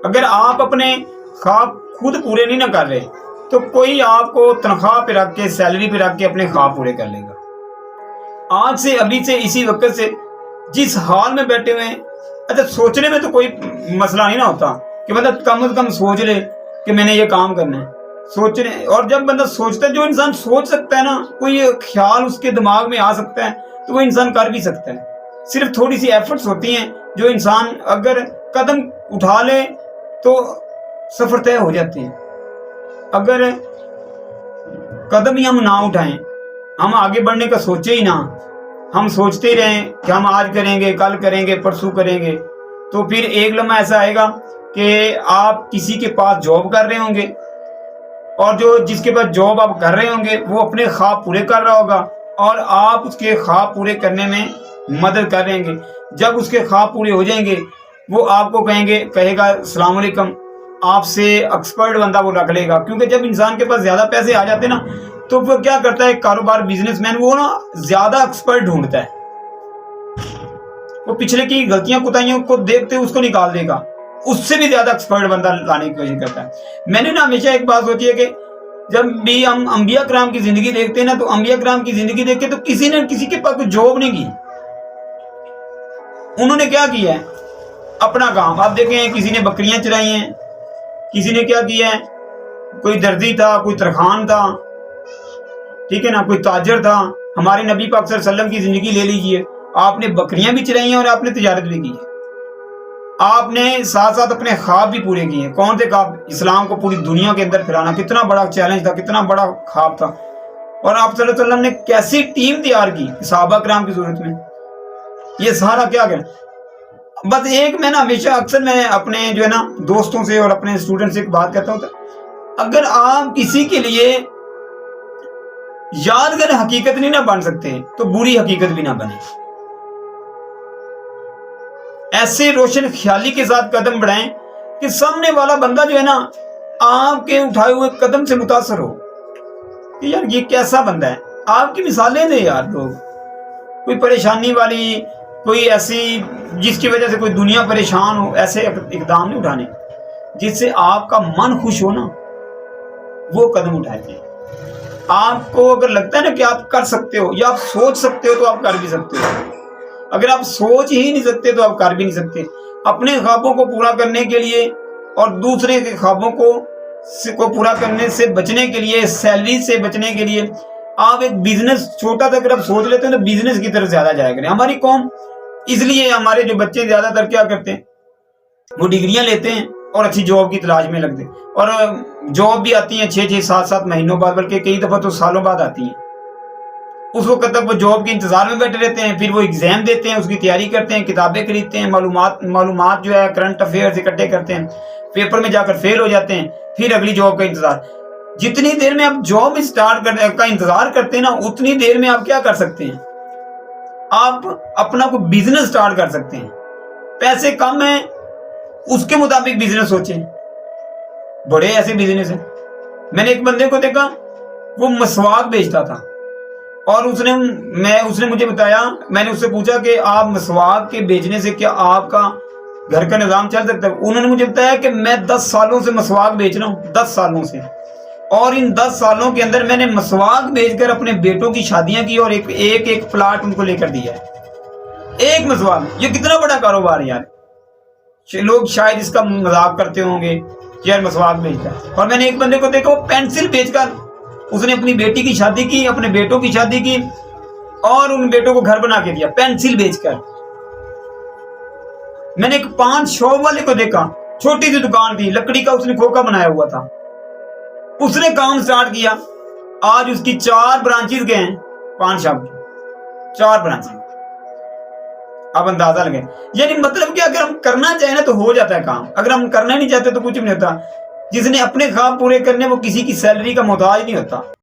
اگر آپ اپنے خواب خود پورے نہیں نہ کر رہے تو کوئی آپ کو تنخواہ پہ رکھ کے، سیلری پہ رکھ کے اپنے خواب پورے کر لے گا۔ آج سے، ابھی سے، اسی وقت سے جس حال میں بیٹھے ہوئے ہیں، اچھا سوچنے میں تو کوئی مسئلہ نہیں نہ ہوتا کہ مطلب کم از کم سوچ لے کہ میں نے یہ کام کرنا ہے، سوچنے۔ اور جب بندہ سوچتا ہے، جو انسان سوچ سکتا ہے نا، کوئی خیال اس کے دماغ میں آ سکتا ہے تو وہ انسان کر بھی سکتا ہے۔ صرف تھوڑی سی ایفرٹس ہوتی ہیں، جو انسان اگر قدم اٹھا لے تو سفر طے ہو جاتے ہیں۔ اگر قدم ہی ہم نہ اٹھائیں، ہم آگے بڑھنے کا سوچے ہی نہ، ہم سوچتے ہی رہیں کہ ہم آج کریں گے، کل کریں گے، پرسوں کریں گے، تو پھر ایک لمحہ ایسا آئے گا کہ آپ کسی کے پاس جاب کر رہے ہوں گے، اور جس کے پاس جاب آپ کر رہے ہوں گے وہ اپنے خواب پورے کر رہا ہوگا، اور آپ اس کے خواب پورے کرنے میں مدد کر رہے ہیں۔ جب اس کے خواب پورے ہو جائیں گے وہ آپ کو کہے گا السلام علیکم، آپ سے ایکسپرٹ بندہ وہ رکھ لے گا۔ کیونکہ جب انسان کے پاس زیادہ پیسے آ جاتے ہیں نا تو وہ کیا کرتا ہے، کاروبار، بزنس مین، وہ نا زیادہ ایکسپرٹ ڈھونڈتا ہے، وہ پچھلے کی غلطیاں کوتاہیوں کو دیکھتے اس کو نکال دے گا، اس سے بھی زیادہ ایکسپرٹ بندہ لانے کی کوشش کرتا ہے۔ میں نے نا ہمیشہ ایک بات سوچی ہے کہ جب بھی ہم انبیاء کرام کی زندگی دیکھتے ہیں نا تو انبیاء کرام کی زندگی دیکھ کے تو کسی نے کسی کے پاس کوئی جاب نہیں کی، انہوں نے کیا کیا ہے، اپنا کام۔ آپ دیکھیں کسی نے بکریاں چرائی ہیں، کسی نے کیا کیا ہے، کوئی دردی تھا، کوئی ترخان تھا، ٹھیک ہے نا، کوئی تاجر تھا۔ ہمارے نبی پاک صلی اللہ علیہ وسلم کی زندگی لے لیجئے، آپ نے بکریاں بھی چرائی ہیں اور آپ نے تجارت بھی کی ہے، آپ نے ساتھ ساتھ اپنے خواب بھی پورے کیے ہیں۔ کون سے خواب؟ اسلام کو پوری دنیا کے اندر پھیلانا، کتنا بڑا چیلنج تھا، کتنا بڑا خواب تھا، اور آپ صلی اللہ علیہ وسلم نے کیسی ٹیم تیار کی صحابہ کرام کی صورت میں، یہ سارا کیا کرنا۔ بس ایک میں نا ہمیشہ اکثر میں اپنے جو ہے نا دوستوں سے اور اپنے اسٹوڈنٹ سے ایک بات کہتا ہوں، اگر آپ کسی کے لیے یادگار حقیقت نہیں نہ بن سکتے تو بری حقیقت بھی نہ بنے۔ ایسے روشن خیالی کے ساتھ قدم بڑھائیں کہ سامنے والا بندہ جو ہے نا آپ کے اٹھائے ہوئے قدم سے متاثر ہو کہ یار یہ کیسا بندہ ہے۔ آپ کی مثالیں دیں یار، لوگ کوئی پریشانی والی، کوئی ایسی جس کی وجہ سے کوئی دنیا پریشان ہو، ایسے اقدام نہیں اٹھانے جس سے آپ کا من خوش ہو نا، وہ قدم اٹھائے تھے۔ آپ کو اگر لگتا ہے نا کہ آپ کر سکتے ہو یا آپ سوچ سکتے ہو تو آپ کر بھی سکتے ہو، اگر آپ سوچ ہی نہیں سکتے تو آپ کر بھی نہیں سکتے۔ اپنے خوابوں کو پورا کرنے کے لیے اور دوسرے کے خوابوں کو پورا کرنے سے بچنے کے لیے، سیلری سے بچنے کے لیے، آپ ایک بزنس چھوٹا تھا اگر آپ سوچ لیتے ہیں تو بزنس کی طرف زیادہ جایا کریں۔ ہماری قوم، اس لیے ہمارے جو بچے زیادہ تر کیا کرتے ہیں، وہ ڈگریاں لیتے ہیں اور اچھی جاب کی تلاش میں لگتے ہیں، اور جاب بھی آتی ہیں 6 7 مہینوں بعد، بلکہ کئی دفعہ تو سالوں بعد آتی ہیں۔ اس وقت تک وہ جاب کے انتظار میں بیٹھے رہتے ہیں، پھر وہ ایگزام دیتے ہیں، اس کی تیاری کرتے ہیں، کتابیں خریدتے ہیں، معلومات جو ہے کرنٹ افیئرز اکٹھے کرتے ہیں، پیپر میں جا کر فیل ہو جاتے ہیں، پھر اگلی جاب کا انتظار۔ جتنی دیر میں آپ جاب اسٹارٹ کرنے کا انتظار کرتے ہیں نا، اتنی دیر میں آپ کیا کر سکتے ہیں، آپ اپنا کوئی بزنس سٹارٹ کر سکتے ہیں۔ پیسے کم ہیں اس کے مطابق بزنس سوچیں، بڑے ایسے بزنس ہیں۔ میں نے ایک بندے کو دیکھا، وہ مسواک بیچتا تھا، اور اس نے مجھے بتایا، میں نے اس سے پوچھا کہ آپ مسواک کے بیچنے سے کیا آپ کا گھر کا نظام چل سکتا ہے؟ انہوں نے مجھے بتایا کہ میں 10 سالوں سے مسواک بیچ رہا ہوں، 10 سالوں سے، اور ان 10 سالوں کے اندر میں نے مسواک بیچ کر اپنے بیٹوں کی شادیاں کی اور ایک پلاٹ ان کو لے کر دیا ہے، ایک مسواک۔ یہ کتنا بڑا کاروبار ہے یار۔ لوگ شاید اس کا مذاق کرتے ہوں گے، یار مسواک بیچتا ہے۔ اور میں نے ایک بندے کو دیکھا، وہ پینسل بیچ کر اس نے اپنی بیٹی کی شادی کی، اپنے بیٹوں کی شادی کی، اور ان بیٹوں کو گھر بنا کے دیا پینسل بیچ کر۔ میں نے ایک پان شاپ والے کو دیکھا، چھوٹی سی دکان تھی، لکڑی کا اس نے کھوکھا بنایا ہوا تھا، اس نے کام سٹارٹ کیا، آج اس کی 4 برانچز گئے ہیں، پان شاپ کی 4 برانچز۔ آپ اندازہ لگیں، یعنی مطلب کہ اگر ہم کرنا چاہیں نا تو ہو جاتا ہے کام، اگر ہم کرنا نہیں چاہتے تو کچھ بھی نہیں ہوتا۔ جس نے اپنے خواب پورے کرنے وہ کسی کی سیلری کا محتاج نہیں ہوتا۔